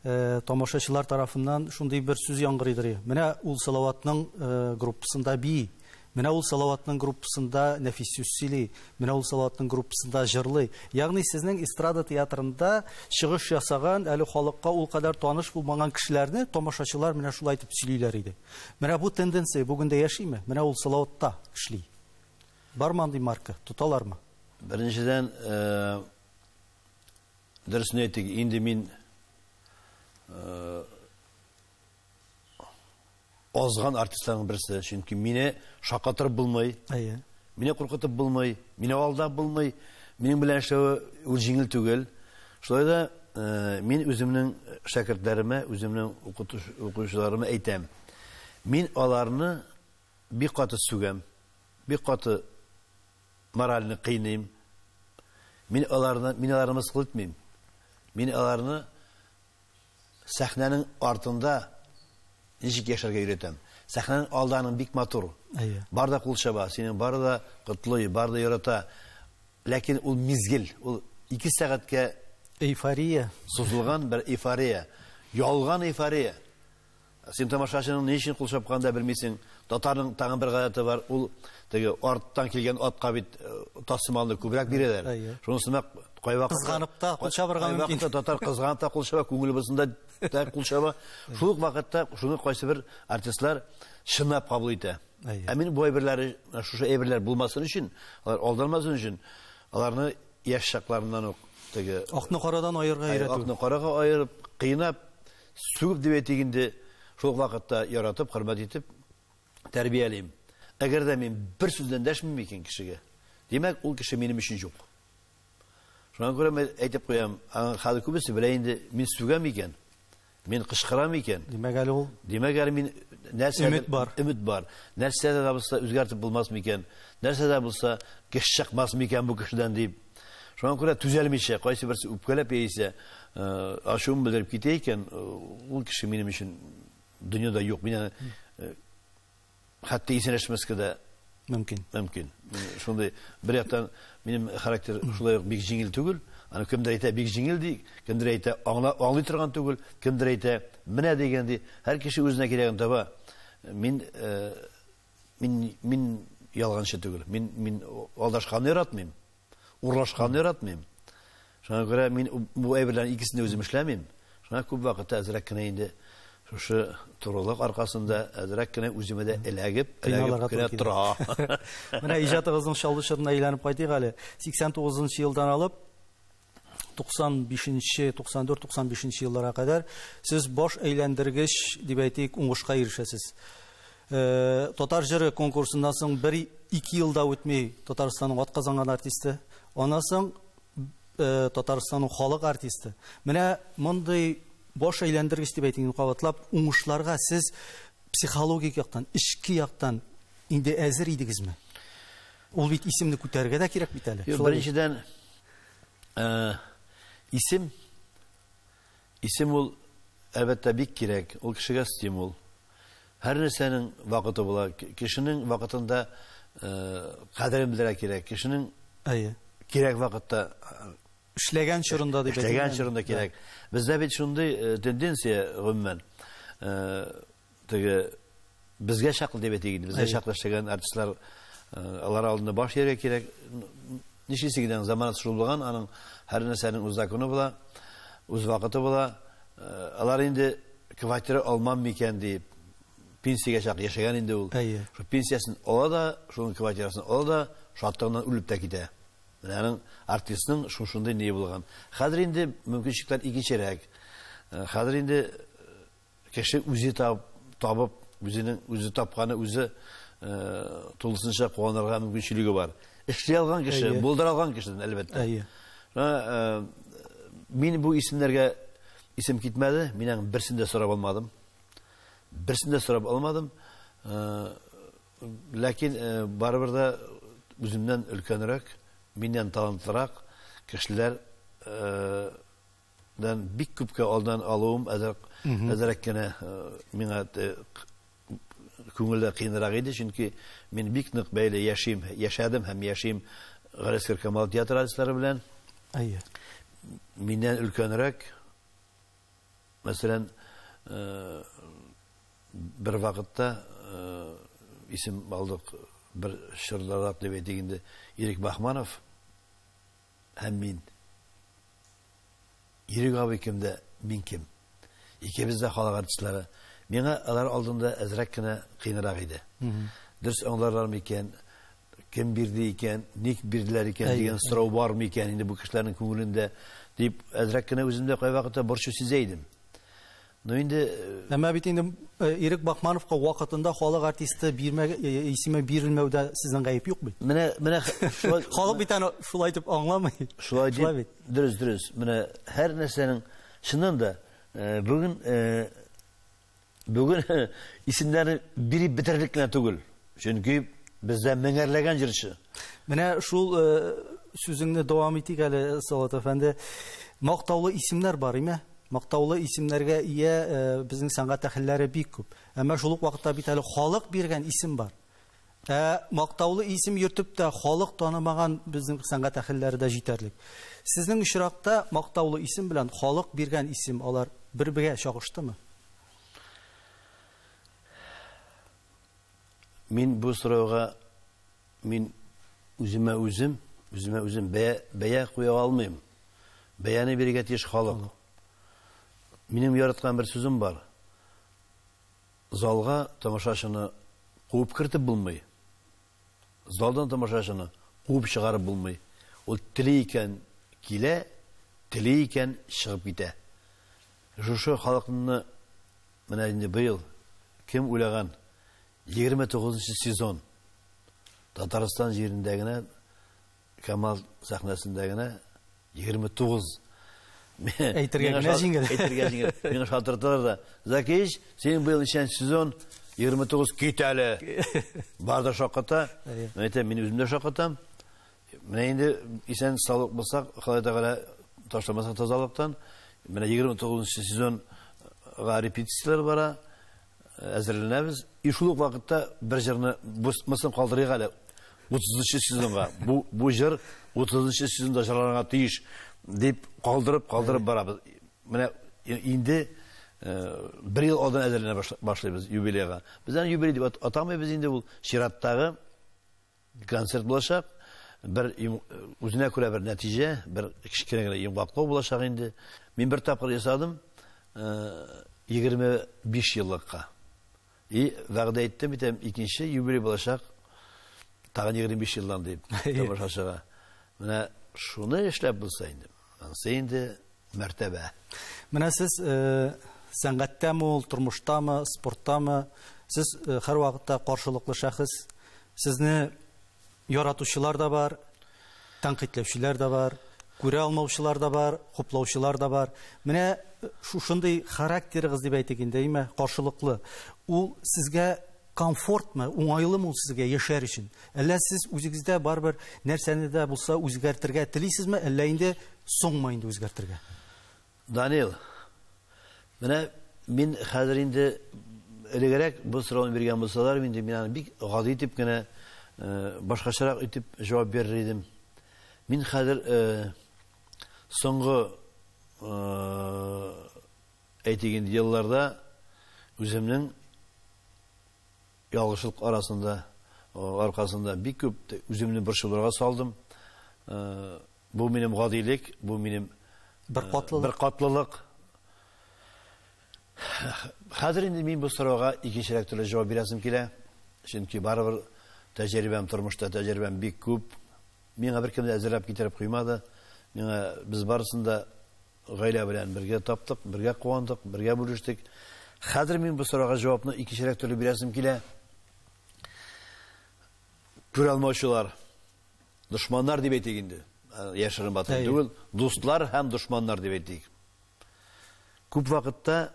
тамашачылар тарафыннан шундый бер сүз яңгырыйдыр. Менә ул Салаватның группасында бии, менә ул Салаватның группасында нәфис сүз сөйли, менә ул Салаватның группасында җырлый. Ягъни сезнең эстрада театрында чыгыш ясаган, әле халыкка ул кадәр таныш булмаган кешеләрне тамашачылар менә шулай итеп сөйлиләр иде. Менә бу тенденция бүгендә яшиме? Менә ул Салаватта эшли. Бармы андый марка? Тоталармы? Беренчедән, дөресен әйтик, инде мин азган артистларның берсе, чөнки мине шакатырып булмый, мине куркытып булмый, мине алдап булмый, минем белән эшләү ул җиңел түгел. Шулай да мин үземнең шәкертләремә, үземнең укучыларыма әйтәм. Мин аларны бик каты сүгәм, бик каты моральны кыйныйм. Мин аларны мыскыл итмим. Мин аларны сәхнәнең артында ничек яшәргә өйрәтәм. Сәхнәнең алданың бик матур. Барда кул чаба, синең барда котлый, барда ярата. Ләкин ул мизгел, ул 2 сәгатькә эйфория, сузылган бер эйфория, ялган эйфория. Син тамашачының ни өчен кул чапканда белмисең. Татарның тагын бер гадәте бар, ул теге арттан килгән атка бит тасымалны күбрәк бирәләр. Шунысына кайвакыт кызганып та кул чабырга мөмкин. Татар кызганып та кул чаба, күңел бусында да кул чаба. Шул вакытта шуны кайсы бер артистлар шынап кабул итә. Мин бу әйберләре, шушы әйберләр булмасын өчен, алар алданмасын өчен, аларны яшь чакларыннан ук теге акны карадан аерга өйрәтү. Акны карага аерып, кыйнап, сүгеп дип әйтгәндә, шул вакытта яратып, хөрмәт итеп тәрбиялим. Әгәр дә мин бер сүздән дәшмим икән кешегә, димәк, ул кеше минем өчен юк. Шуңа күрә мен әйтеп куям, хәзер күбесе белә инде, мин сүгәм икән, мин кычкырам икән. Димәк әле ул. Димәк әле мин нәрсә өмет бар. Нәрсә дә булса үзгәртеп булмас микән? Нәрсә дә булса кеш чыкмас микән бу кешедән дип. Шуңа күрә түзәлмичә, кайсы берсе үпкәләп яисә, ашуын белдереп китә икән, ул кеше минем өчен дөньяда юк. Мин хәтта исәнләшмәскә дә мөмкин. Шундый бер яктан минем характер шулай ук бик җиңел түгел. Аны кемдер әйтә бик җиңел ди, кемдер әйтә аңлый торган түгел, кемдер әйтә менә дигән ди. Һәр кеше үзенә кирәген таба. Мин ялганчы түгел. Мин алдашканны яратмыйм. Урлашканны яратмыйм. Шуңа күрә мин бу әйберләрнең икесен дә үзем эшләмим. Шуңа күп вакытта әзрәк кенә инде шушы турылык аркасында әзрәк кенә үземә дә эләгеп кенә тора. Менә иҗатыгызның чалдышырына әйләнеп кайтыйк әле. 89 елдан алып 95-нче, 94-95 елларга кадәр сез баш әйләндергеч дип әйтик уңышка ирешәсез. Татар җыры конкурсыннан соң 1-2 елда үтмәй Татарстанның атказанган артисты, аннан соң Татарстанның халык артисты. Менә мондый баш әйләндергеч дип әйтик кабатлап уңышларга сез психологик яктан, ички яктан инде әзер идегезме? Ул бит исемне күтәрергә дә кирәк бит әле. Беренчедән исем ул әлбәттә бик кирәк. Ул кешегә стимул. Һәр нәрсәнең вакыты була. Кешенең вакытында кадерен белергә кирәк. Кешенең кирәк вакытта эшләгән чорында дип әйтәләр. Эшләгән чорында кирәк. Бездә бит шундый тенденция гомумән. Безгә чаклы дип әйтик. Безгә чаклы эшләгән артистлар алар алдында баш ярга кирәк. Ничесигедән заманат шул булган, аның һәр нәрсәнең үз законы була, үз вакыты була. Алар инде квартира алмам микән дип пенсиягә чак яшәгән инде ул. Шу пенсиясын ала да, шуның квартирасын ала да, шатлыгыннан үлеп тә китә. Менә аның артистның шушындай не булган. Хәзер инде мөмкинлекләр икенчерәк. Хәзер инде кеше үзе табып, үзе тапканы үзе тулысынча куанырга мөмкинлеге бар. Эшли алган кеше, булдыра алган кешедән әлбәттә. Мин бу исемнәргә исем китмәде, миннән берсен дә сорап алмадым. Берсен дә сорап алмадым. Ләкин барыбер дә үземнән өлкәнрәк, миннән талантлырак кешеләр дан бик күпкә алдан алуым әзрәк кенә миңа күңелдә кыйнрак иде, чөнки мин бик нык бәйле яшәдем һәм яшим Галискар Камал театр артистлары белән. Миннән өлкәнрәк, мәсәлән, бер вакытта исем алдык, бер шырларак дип әйтик инде, Ирек Бахманов һәм мин. Ирек абый кемдә, мин кем? Икебез дә халык артистлары. Миңа алар алдында әзрәк кенә кыйнрак иде. Дөрес аңларлар микән, кем бирде икән, ник бирделәр икән дигән сорау бар микән инде бу кешеләрнең күңелендә дип әзрәк кенә үземдә кай вакытта борчу сизә идем. Но инде әмма бит инде Ирек Бахмановка вакытында халык артисты исеме бирелмәүдә сезнең гаеп юк бит. Менә халык бит аны шулай дип аңламый. Шулай дип. Дөрес. Менә һәр нәрсәнең чыннан да Бүген исемнәрне биреп бетерлек кенә түгел. Чөнки бездә меңәрләгән җырчы. Менә шул сүзеңне дәвам итик әле, Салават әфәнде. Мактаулы исемнәр бар, име? Мактаулы исемнәргә ия безнең сәнгать әһелләре бик күп. Әмма шул ук вакытта бит әле халык биргән исем бар. Мактаулы исем йөртеп тә халык танымаган безнең сәнгать әһелләре дә җитәрлек. Сезнең очракта мактаулы исем белән халык биргән исем алар бер-бергә чагыштымы? Мин бу сорауга үземә үзем бәя куя алмыйм. Бәяне бирергә тиеш халык. Минем яраткан бер сүзем бар. Залга тамашачыны куып кертеп булмый. Залдан тамашачыны куып чыгарып булмый. Ул тели икән килә, тели икән чыгып китә. Шушы халыкны менә инде быел кем уйлаган 29-нчы сезон Татарстан җирендә генә Камал сәхнәсендә генә 29 әйтергә җиңел. Миңа шалтырталар да. Закиш, син быел ничәнче сезон 29 кит әле. Бар да шакката. Мин үзем дә шаккатам. Менә инде исән саулык булсак, Ходай Тәгалә ташламаса тазалыктан, менә 29-нчы сезонга репетициялар бара. Әзерләнәбез. Шул вакытта бер җырны мысын калдырыйк әле 30-нчы сезонга. Бу җыр 30-нчы сезонда җырланырга тиеш дип калдырып барабыз. Менә инде бер ел алдан әзерләнә башлыйбыз юбилейга. Бездән юбилей дип атамыйбыз инде, ул чираттагы концерт булачак. Бер үзенә күрә бер нәтиҗә, бер кичкенә генә йомгаклау булачак инде. Мин бер тапкыр ясадым 25 еллыкка. Вәгъдә иттем, битем, икенче юбилей булачак, тагын 25 елдан дип тамашачыга. Менә шуны эшләп булса инде, ансы инде мәртәбә. Менә сез сәнгатьтәме ул, тормыштамы, спорттамы, сез һәр вакытта каршылыклы шәхес. Сезне яратучылар да бар, тәнкыйтьләүчеләр да бар, күрә алмаучылар да бар, хуплаучылар да бар. Менә шушындый характерыгыз дип әйтик инде, име, каршылыклы. Ул сезгә комфортмы, уңайлымы ул сезгә яшәр өчен? Әллә сез үзегездә барбер нәрсәне дә булса үзгәртергә телисезме, әллә инде соңмы инде үзгәртергә? Данил, менә Мин хәзер инде элегрәк бу сорауны биргән булсалар, инде мин аны бик гади итеп кенә башкачарак итеп җавап бирер идем. Мин хәзер соңгы әйтегән елларда үземнең ялгышлык аркасында бик күп үземне борчуларга салдым. Бу минем гадилек, бу минем бер катлылык. Хәзер инде мин бу сорауга икенчерәк төрле җавап бирәсем килә. Чөнки барыбер тәҗрибәм, тормышта тәҗрибәм бик күп. Миңа беркем дә әзерләп китереп куймады. Миңа без барысында гаилә белән бергә таптык, бергә куандык, бергә бүлештек. Хәзер мин бу сорауга җавапны икенчерәк төрле бирәсем килә. Күрә алмаучылар, дошманнар дип әйтик инде. Яшерен батыр түгел, дуслар һәм дошманнар дип әйтик. Күп вакытта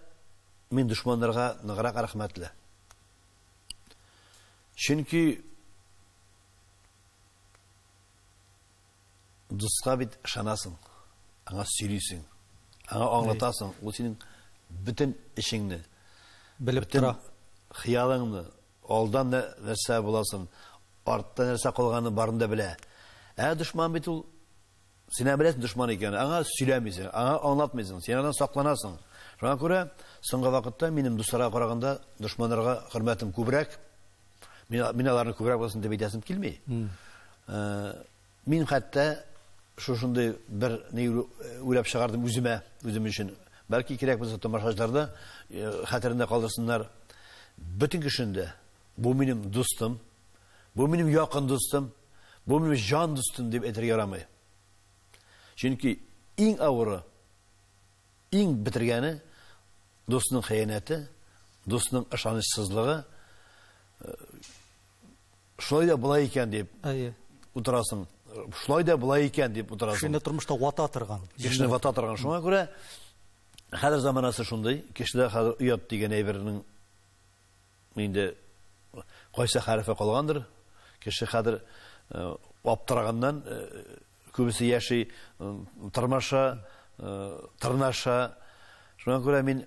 мин дошманнарга ныграк рәхмәтле. Чөнки дуска бит ышанасың, аңа сөйлисең, аңа аңлатасың, ул синең бөтен эшеңне белеп тора, хыялыңны, алдан нәрсә буласың, артта нәрсә калганны барын да белә. Дошман бит ул син беләсең дошман икәнен, аңа сөйләмисең, аңа аңлатмыйсың, син аннан сакланасың. Шуңа күрә соңгы вакытта минем дусларга караганда дошманнарга хөрмәтем күбрәк. Мин аларны күбрәк булсын дип әйтәсем килми. Мин хәтта шушындай бер ни уйлап чыгардым үзем өчен. Бәлки кирәк булса тамашачыларда хәтерендә калдырсыннар. Бөтен кешендә бу минем дустым, бу минем якын дустым, бу минем җан дустым дип әйтергә ярамый. Чөнки иң авыры, иң битергәне дустның хыянәте, дустның ышанычсызлыгы. Шулай да булай икән дип утырасың. Шулай да булай икән дип утырасың. Шуны тормышта вата торган. Кешене вата торган. Шуңа күрә хәзер заманасы шундый, кешедә хәзер уят дигән әйбернең инде кайсы хәрефе калгандыр. Кеше хәзер аптыраганнан күбесе яши, тормаша, тырнаша. Шуңа күрә мин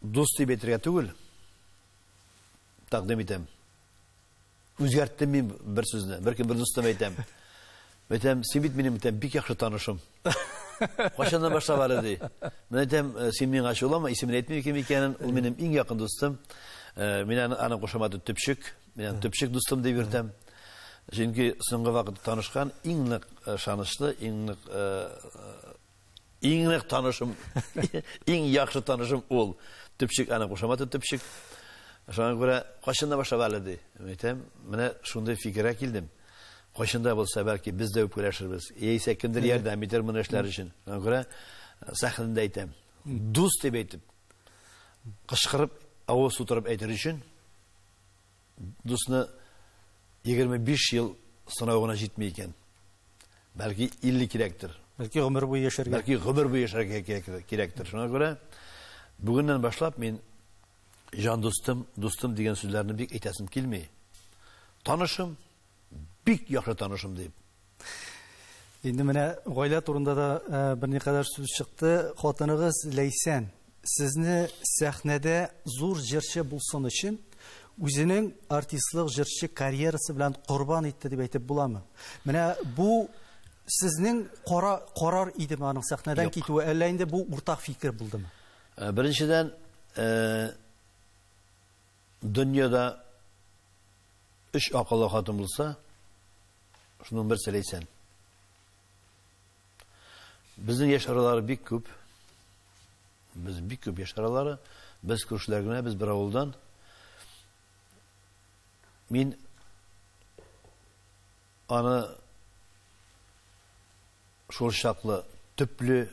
дуст дип әйтергә түгел, тәкъдим итәм. Үзгәрттем мин бер сүзне, беркем бер дустым әйтәм. Әйтәм, син бит минем бик яхшы танышым. Кайчаннан башлап әле ди. Мен әйтәм, син миңа ачулама, исемен әйтмим кем икәнен, ул минем иң якын дустым. Мин аны кушаматы төпчек, мин төпчек дустым дип йөртәм. Чөнки соңгы вакытта танышкан иң нык ышанычлы, иң нык танышым, иң яхшы танышым ул. Төпчек аны кушаматы төпчек. Шуңа күрә кайчаннан башлап әле ди. Әйтәм, менә шундый фикергә килдем. Кайчанда булса бәлки без дә үпкәләшербез. Яисә кемдер ярдәм итер моны эшләр өчен. Шуңа күрә сәхнәдә әйтәм. Дуст дип әйтеп, кычкырып, авыз тутырып әйтер өчен дустны 25 ел сынауына җитми икән. Бәлки 50 кирәктер. Бәлки гомер буе яшәргә. Бәлки гомер буе яшәргә кирәктер. Шуңа күрә бүгеннән башлап мин җан дустым дигән сүзләрне бик әйтәсем килми. Танышым, бик яхшы танышым дип. Инде менә гаилә турында да берникадәр сүз чыкты. Хатыныгыз Ләйсән сезне сәхнәдә зур җырчы булсын өчен үзенең артистлык җырчы карьерасы белән курбан итте дип әйтеп буламы? Менә бу сезнең карар идеме аның сәхнәдән китүе, әллә инде бу уртак фикер булдымы? Беренчедән, дөньяда 3 акыллы хатын булса, шуның берсе Ләйсән. Безнең яшь аралары бик күп. Без бик күп яшь аралары. Без күршеләр генә, без бер авылдан. Мин аны шул чаклы төпле,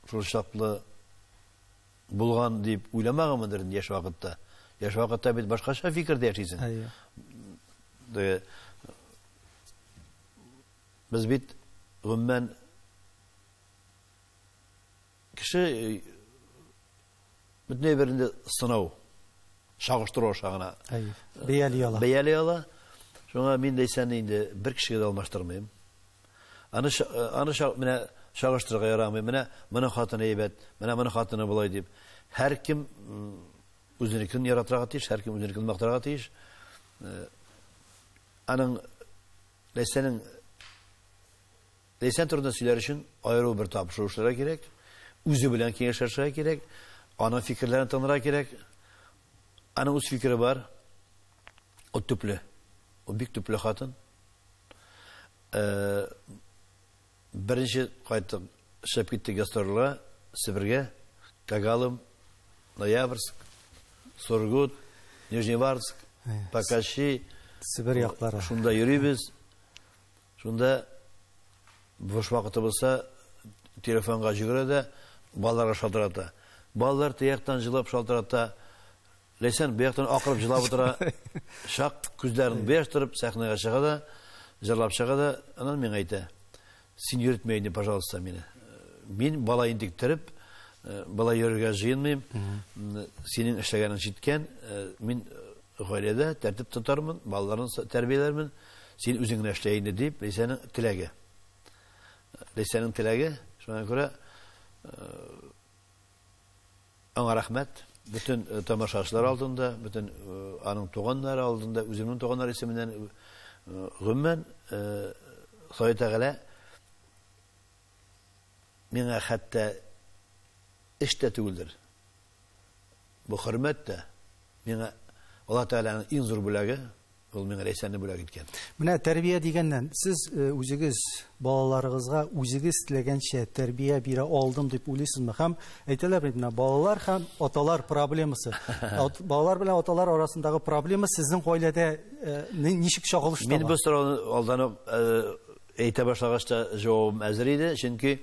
шул чаклы булган дип уйламаганмындыр яшь вакытта. Яшь вакытта бит башкача фикердә яшисең. Без бит гомумән кеше бөтен берендә сынау, чагыштыру шагына. Бәяли ала. Шуңа мин Ләйсәнне инде бер кешегә дә алмаштырмыйм. Аны менә чагыштырырга ярамый. Менә моның хатыны әйбәт, менә моның хатыны булай дип. Һәркем үзенекен яратырга тиеш, һәркем үзенекен мактарга тиеш. Аның Ләйсән турында сөйләр өчен аеру бер тапшырышлар кирәк, үзе белән киңәшләшергә кирәк, аның фикерләрен танырга кирәк. Аның үз фикере бар. O tüplü. O bik tüplü хатын. Birinci kayıttık, şep gittik gastrol'a, Sibir'ge, Kagalım, Noyabrsk, Surgut, Nijnevarsk, Pakashi, Sibir yakları. Şunda yürüyüz. Şunda boş vakti olsa telefonga жүгіреді, балаларға шалтырата. Балалар тияқтан жылап шалтырата. Ләйсән бияқтан ақырып жылап отыра. Шақ күздерін бияштырып сахнаға шығады, жырлап шығады. Анан мен айта: "Сен үйретмейді, пожалуйста, мені. Мен бала індіктіріп, бала үйрерге жиынмайым. Сенің ішлегенің жеткен, мен ғайледе тәртіп тұтармын, балаларын тәрбиелермін. Сен өзіңін ішлейінді" deyip Ләйсәнің тіләге. Ләйсәнің тіләге, шуңа күрә аңа рәхмәт. Bütün тамашачылар алдында, bütün аның туганнары алдында, үземнең туганнар исеменнән гомумән Ходай Тәгалә миңа хәтта эштә түгелдер. Бу хөрмәт тә миңа Алла Тәгаләнең иң зур бүләге, ул миңа Ләйсәнне бүләк иткән. Менә тәрбия дигәннән, сез үзегез балаларыгызга үзегез теләгәнчә тәрбия бирә алдым дип уйлыйсызмы? Һәм әйтәләр бит, менә балалар һәм аталар проблемасы. Балалар белән аталар арасындагы проблема сезнең гаиләдә ничек чагылышта? Мин бу сорауны алданып әйтә башлагачта җавабым әзер иде, чөнки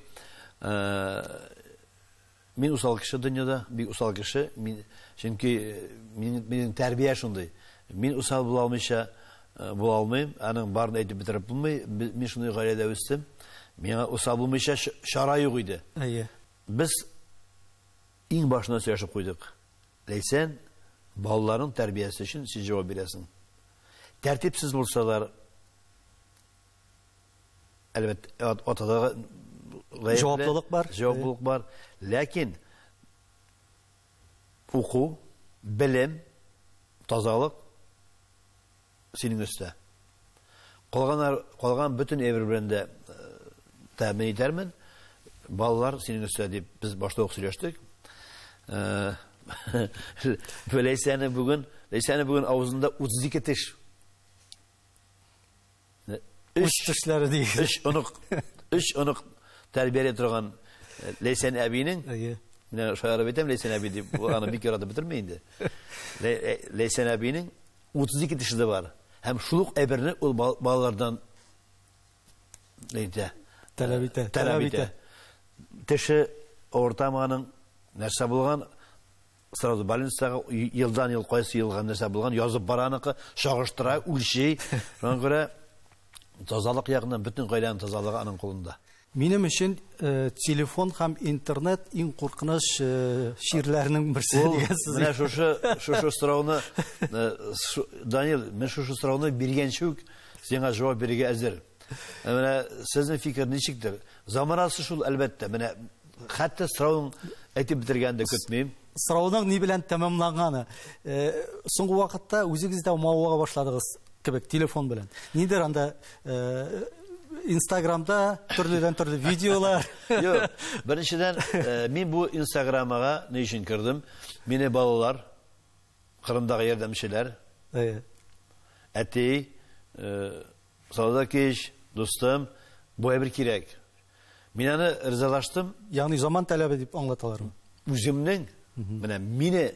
мин усал кеше дөньяда, бик усал кеше, чөнки минем тәрбия шундый. Мин усал була алмыйча була алмыйм, аның барын әйтеп бетереп булмый. Мин шундый гаиләдә үстем. Миңа усал булмыйча чара юк иде. Без иң башына сөйләшеп куйдык. Ләйсән, балаларның тәрбиясе өчен син җавап бирәсең. Тәртипсез булсалар, әлбәттә, атадагы җаваплылык бар. Җаваплылык бар. Ләкин уку, белем, тазалык синең өстә. Калган bütün әйбер белән дә тәэмин итәрмен. Балалар синең өстә дип без башта ук сөйләштек. Ләйсәне бүген авызында 32 теш. 3 тешләре дигез. 3 онык тәрбияле торган Ләйсән әбинең, менә шаярып әйтәм, Ләйсән әби дип, аны бик яратып бетермәй инде. Ләйсән әбинең 32 теше дә бар. Һәм шул ук әйберне ул балалардан таләп итә. Теше ортаманың нәрсә булган, сразу больницага елдан ел кайсы елган нәрсә булган, язып бараныкы, шагыштыра, үлчей. Шуңа күрә тазалык ягыннан bütün гаиләнең тазалыгы аның кулында. Минем өчен телефон һәм интернет иң куркыныч ширләрнең берсе дигәнсез. Менә шушы сорауны Данил, мен шушы сорауны биргәнче үк сиңа җавап бирергә әзер. Менә сезнең фикер ничектер? Заманасы шул, әлбәттә. Менә хәтта сорауны әйтеп бетергәндә көтмим. Сорауның ни белән тәмамланганы? Соңгы вакытта үзегездә мавыга башладыгыз кебек телефон белән. Нидер анда Instagram'da türlü videolar. Yok, birinçiden min bu Instagram'a ne için kırdım? Mine balalar, Kırım'daki yerden bir şeyler. Eti, Sağdakiş, dostum, bu bir kirek. Minanı rızalaştım. Yani zaman talep edip anlatılarım. Üzümün, mine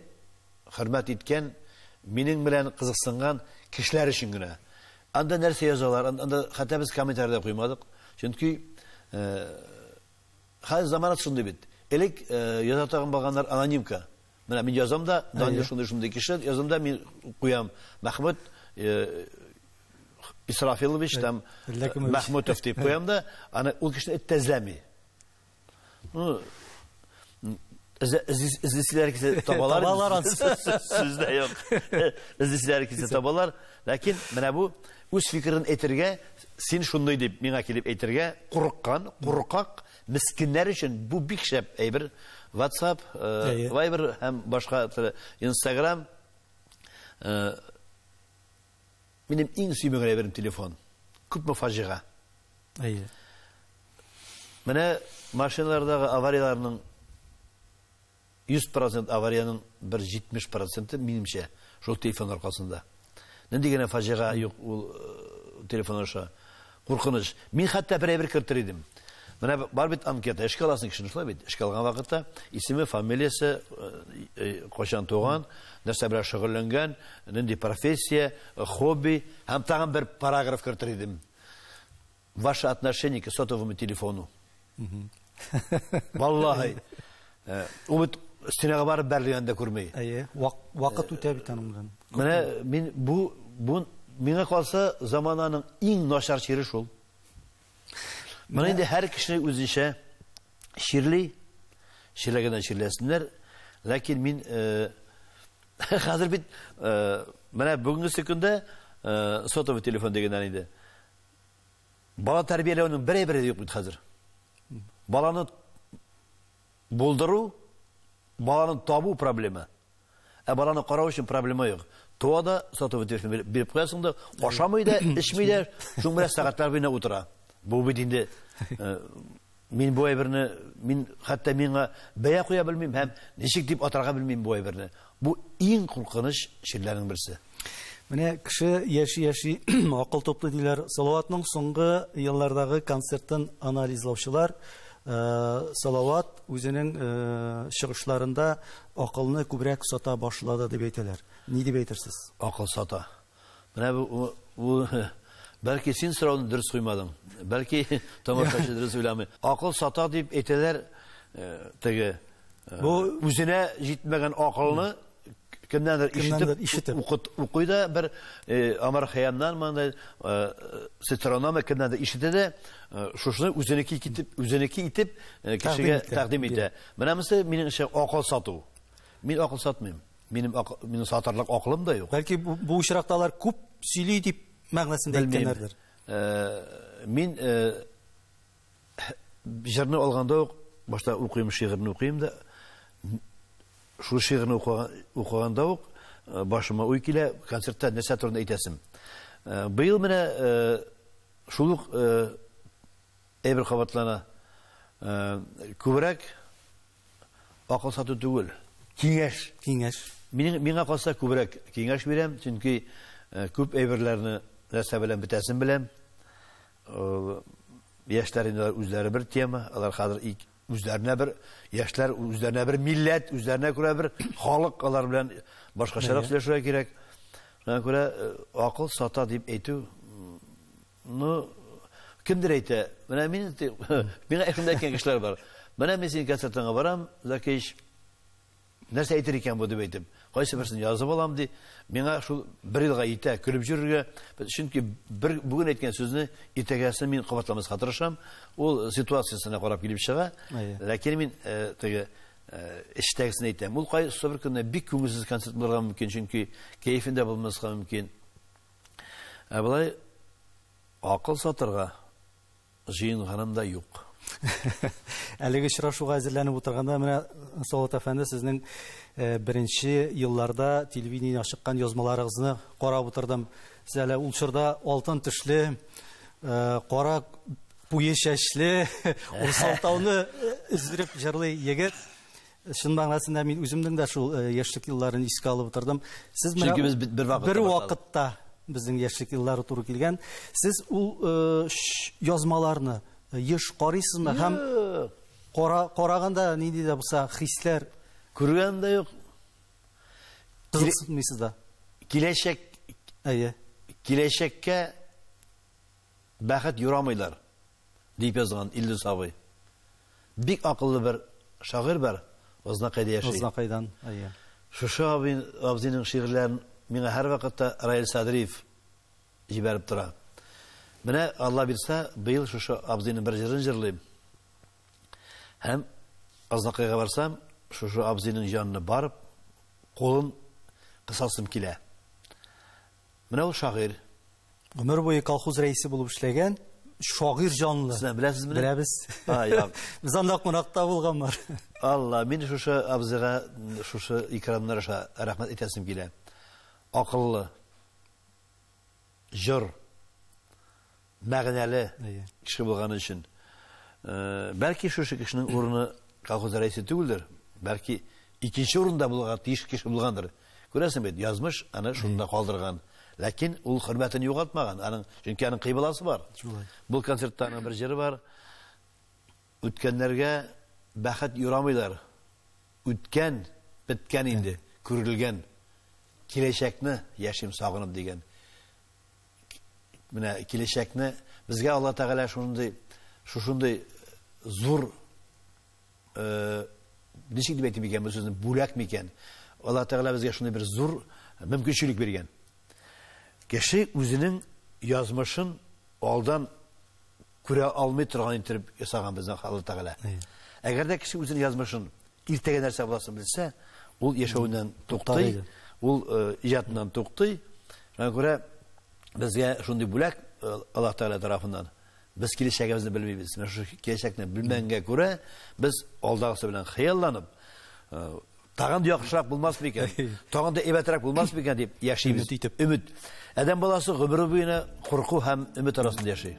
hürmet etken, minin bilen kızıksıngan kişiler için güne. Anda nerse yazarlar, anda hatta biz komentarda koymadık. Çünkü her zaman şunday bit. Elek yazatağın bakanlar anonimka. Мен yazamda, Daniel şunday kişi, yazamda men koyam Mahmut İsrafiloviç tam Mahmutov deyip koyam da, ana o kişi tezlemi. İzleyiciler kişi tabalar. Sizde yok. İzleyiciler kişi tabalar. Lakin mena bu üz fikrin etirge, sen şunday deyip, mena kelip etirge, kurukak, мискиннәр өчен бу бик шәп әйбер. WhatsApp, Viber һәм башка Instagram. Минем иң сөймәгән әйберем телефон. Күпме фаҗига. Менә машиналардагы аварияларның 100% аварияның 70% минемчә шул телефон аркасында. Нинди генә фаҗига юк ул телефон аша. Куркыныч. Мин хәтта бер әйбер кертер идем. Менә бар бит анкета, эшкә аласың кешене шулай бит. Эшкә алган вакытта исеме, фамилиясе, кайчан туган, нәрсә белән шөгыльләнгән, нинди профессия, хобби, һәм тагын бер параграф кертер идем. Ваше отношение к сотовому телефону. Валлаһи. Ул стенага барып бәрлегәндә күрмәй. Вакыт үтә бит аның белән. Менә мин бу миңа калса замананың иң начар чире шул. Менә инде һәр кеше үзенчә ширли, ширләгәндән ширләсеннәр, ләкин мин хәзер бит менә бүгенге секундда сотовый телефон дигәннән иде. Бала тәрбияләүнең берәй-бере юк бит хәзер. Баланы булдыру, баланы табу проблема. Баланы карау өчен проблема юк. Туада сотовый телефон биреп куясың да, ашамый да, эчмий дә, шуң белән сәгатьләр буена утыра. Бу бит инде мин бу әйберне, мин хәтта миңа бәя куя белмим һәм ничек дип атарга белмим бу әйберне. Бу иң куркыныч ширләрнең берсе. Менә кеше яши акыл топлый диләр. Салаватның соңгы еллардагы концертын анализлаучылар Салават үзенең чыгышларында акылны күбрәк сата башлады дип әйтәләр. Ни дип әйтерсез? Акыл сата. Менә бу бәлки син сорауны дөрес куймадың. Бәлки тамашачы дөрес уйламый. Акыл сата дип әйтәләр. Теге бу үзенә җитмәгән акылны кемнәндер ишетеп укыйда бер Амар Хаямнан мондай сетронома кемнәндер ишетә, шушны үзенеке итеп кешегә тәкъдим итә. Менә монысы минеңчә акыл сату. Мин акыл сатмыйм. Минем сатарлык акылым да юк. Бәлки бу очракталар күп сөйли дип мәгънәсендә әйткәннәрдер. Мин җырны алганда ук башта укыйм, шигырьне укыйм да, шул шигырьне укыганда ук башыма уй килә, концертта нәрсә турында әйтәсем. Быел менә шул ук әйбер кабатлана. Күбрәк акыл сату түгел, киңәш. Миңа калса күбрәк киңәш бирәм, чөнки күп әйберләрне нәрсә белән бетәсен беләм. Яшьләр үзләре бер тема, алар хәзер үзләренә бер яшьләр, үзләренә бер милләт, үзләренә күрә бер халык, алар белән башкачарак сөйләшергә кирәк. Шуңа күрә акыл сата дип әйтү, кемдер әйтә. Менә миңа әшендә әйткән кешеләр бар. Менә мин синең концертыңа барам, Закиш, нәрсә әйтер икән бу дип әйтеп, кайсы берсен язып алам ди. Миңа шул бер елга итә, көлеп йөрергә, чөнки бүген әйткән сүзне итәгәсен мин кабатламаска тырышам. Ул ситуациясына карап килеп чыга. Ләкин мин теге эштәгесен әйтәм. Ул кайсы бер көнне бик күңелсез концерт булырга мөмкин, чөнки кайфында булмаска мөмкин. Булай акыл сатырга җыенганым да юк. Әлеге очрашуга әзерләнеп утырганда, менә Салават әфәнде, сезнең беренче елларда телевидение чыккан язмаларыгызны карап утырдым. Сез әле ул чорда алтын тешле, кара буе чәчле, Урсалтауны өздереп җырлый егет. Шун мәгънәсендә мин үземнең дә шул яшьлек елларын искә алып утырдым. Сез менә бер вакытта безнең яшьлек еллары туры килгән. Сез ул язмаларны еш карыйсызмы һәм караганда нинди дә булса хисләр күргән дә юк. Кызыксынмыйсыз да. Киләчәккә бәхет юрамыйлар дип язган Илдус абый. Бик акыллы бер шагыйрь бар, Ознакайда яши. Ознакайдан, Шушы абзыйның шигырьләрен миңа һәр вакытта Раил Садриев җибәреп тора. Менә Алла бирсә, быел шушы абзыйның бер җырын җырлыйм. Һәм Ознакайга барсам, шушы абзыйның янына барып, кулын кысасым килә. Менә ул шагыйрь. Гомер буе колхоз рәисе булып эшләгән, шагыйрь җанлы. Сез беләсезме? Беләбез. Без анда кунакта булган бар. Алла, мин шушы абзыйга шушы икрамнар аша рәхмәт әйтәсем килә. Акыллы, җыр, мәгънәле кеше булган өчен. Бәлки шушы кешенең урыны колхоз рәисе түгелдер. Бәлки икенче урында булырга тиеш кеше булгандыр. Күрәсең бит, язмыш аны шунда калдырган. Ләкин ул хөрмәтен югалтмаган. Чөнки аның кыйбласы бар. Бу концертта аның бер җыры бар. Үткәннәргә бәхет юрамыйлар. Үткән, биткән инде, күрелгән. Киләчәкне яшим сагынып дигән. Менә киләчәкне безгә Алла Тәгалә шушындый зур ничек дип әйтеп икән бу сүзне бүләк микән? Алла Тәгалә безгә шундый бер зур мөмкинчелек биргән. Кеше үзенең язмышын алдан күрә алмый торган итеп ясаган безнең Алла Тәгалә. Әгәр дә кеше үзенең язмышын иртәгә нәрсә буласын белсә, ул яшәүеннән туктый, ул иҗатыннан туктый. Шуңа күрә безгә шундый бүләк Алла Тәгалә тарафыннан. Без киләчәгебезне белмибез. Менә шушы киләчәкне белмәнгә күрә без алдагысы белән хыялланып, тагын яхшырак булмас микән? Тагын да әйбәтрәк булмас микән дип яшибез. Өмет. Адәм баласы гомере буена курку һәм өмет арасында яши.